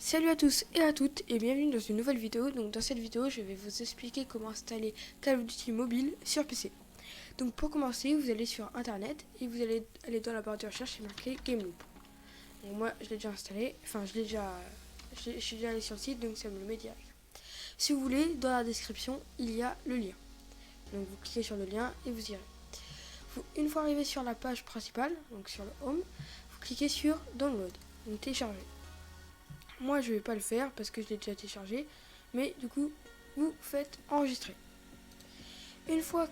Salut à tous et à toutes et bienvenue dans une nouvelle vidéo. Donc dans cette vidéo je vais vous expliquer comment installer Call of Duty mobile sur PC. Donc pour commencer vous allez sur internet et vous allez aller dans la barre de recherche et marquer Gameloop. Donc moi je l'ai déjà installé, je suis déjà allé sur le site donc ça me le met direct. Si vous voulez, dans la description il y a le lien. Donc vous cliquez sur le lien et vous irez. Une fois arrivé sur la page principale, donc sur le home, vous cliquez sur download, donc télécharger. Moi je vais pas le faire parce que je l'ai déjà téléchargé, mais du coup vous faites enregistrer. Une fois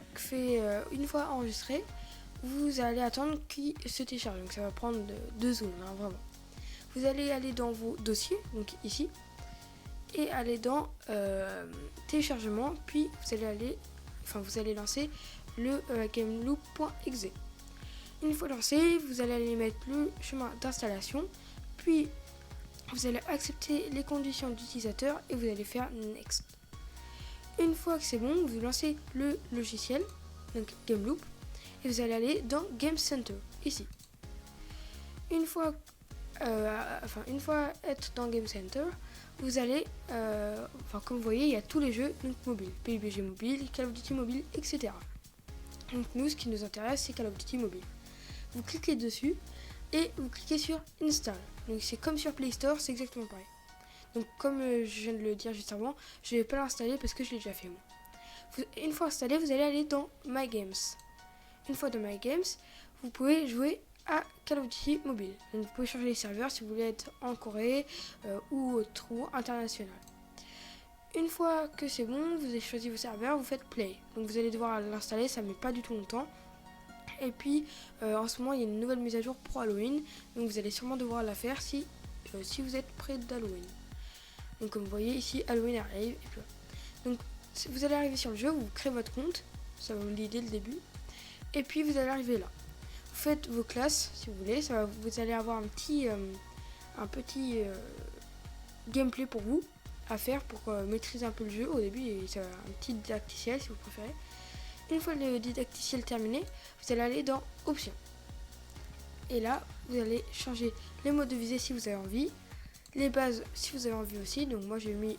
enregistré, vous allez attendre qu'il se télécharge, donc ça va prendre 2 secondes, vraiment. Vous allez aller dans vos dossiers, donc ici, et aller dans téléchargement, puis vous allez lancer le gameloop.exe. Une fois lancé, vous allez aller mettre le chemin d'installation, puis vous allez accepter les conditions d'utilisateur et vous allez faire Next. Une fois que c'est bon, vous lancez le logiciel, donc Gameloop, et vous allez aller dans Game Center, ici. Une fois être dans Game Center, vous allez, comme vous voyez, il y a tous les jeux donc mobiles, PUBG mobile, Call of Duty mobile, etc. Donc nous, ce qui nous intéresse, c'est Call of Duty mobile. Vous cliquez dessus et vous cliquez sur Install. Donc c'est comme sur Play Store, c'est exactement pareil. Donc comme je viens de le dire juste avant, je ne vais pas l'installer parce que je l'ai déjà fait moi. Une fois installé, vous allez aller dans My Games. Une fois dans My Games, vous pouvez jouer à Call of Duty mobile. Donc vous pouvez changer les serveurs si vous voulez être en Corée ou international. Une fois que c'est bon, vous avez choisi vos serveurs, vous faites Play. Donc vous allez devoir l'installer, ça ne met pas du tout longtemps. Et puis en ce moment il y a une nouvelle mise à jour pour Halloween, donc vous allez sûrement devoir la faire si vous êtes près d'Halloween. Donc comme vous voyez ici Halloween arrive et puis voilà. Donc vous allez arriver sur le jeu, vous créez votre compte, ça va vous le dire dès le début, et puis vous allez arriver là. Vous faites vos classes si vous voulez, vous allez avoir un petit gameplay pour vous à faire pour maîtriser un peu le jeu au début, et ça va un petit didacticiel si vous préférez. Une fois le didacticiel terminé, vous allez aller dans Options. Et là, vous allez changer les modes de visée si vous avez envie, les bases si vous avez envie aussi. Donc moi j'ai mis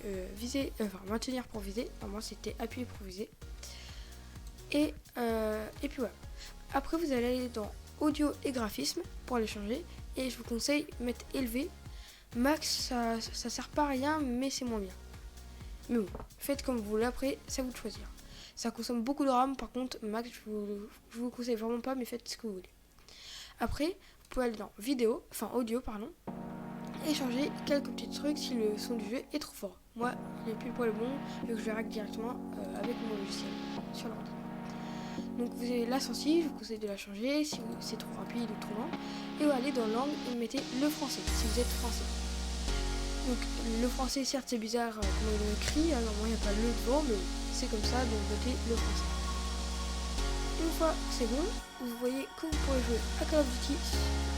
maintenir pour viser. Normalement c'était appuyer pour viser. Et puis voilà. Après vous allez aller dans Audio et graphisme pour les changer. Et je vous conseille mettre élevé. Max ça sert pas à rien mais c'est moins bien. Mais bon, faites comme vous voulez, après c'est à vous de choisir. Ça consomme beaucoup de RAM, par contre Max je vous conseille vraiment pas, mais faites ce que vous voulez. Après vous pouvez aller dans audio et changer quelques petits trucs si le son du jeu est trop fort. Moi il est plus pour le bon vu que je vais régler directement avec mon logiciel sur l'ordi. Donc vous avez la sensible, je vous conseille de la changer si c'est trop rapide ou trop lent. Et vous allez dans langue et mettez le français si vous êtes français. Donc le français certes c'est bizarre comment ils l'ont écrit, normalement il n'y a pas le devant, mais c'est comme ça, donc votez le français. Une fois que c'est bon, vous voyez que vous pourrez jouer à Call of Duty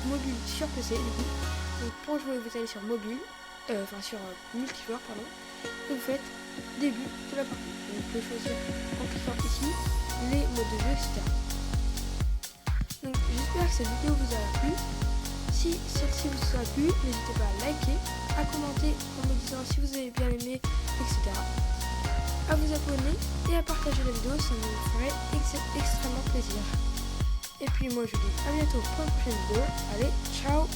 mobile sur PC du coup. Donc pour jouer vous allez sur mobile, sur multijoueur et vous faites début de la partie. Donc vous pouvez choisir en cliquant ici les modes de jeu, etc. Donc j'espère que cette vidéo vous aura plu. Si celle-ci vous a plu, n'hésitez pas à liker, à commenter en me disant si vous avez bien aimé, etc. À vous abonner et à partager la vidéo, ça me ferait extrêmement plaisir. Et puis moi je vous dis à bientôt pour une prochaine vidéo. Allez, ciao!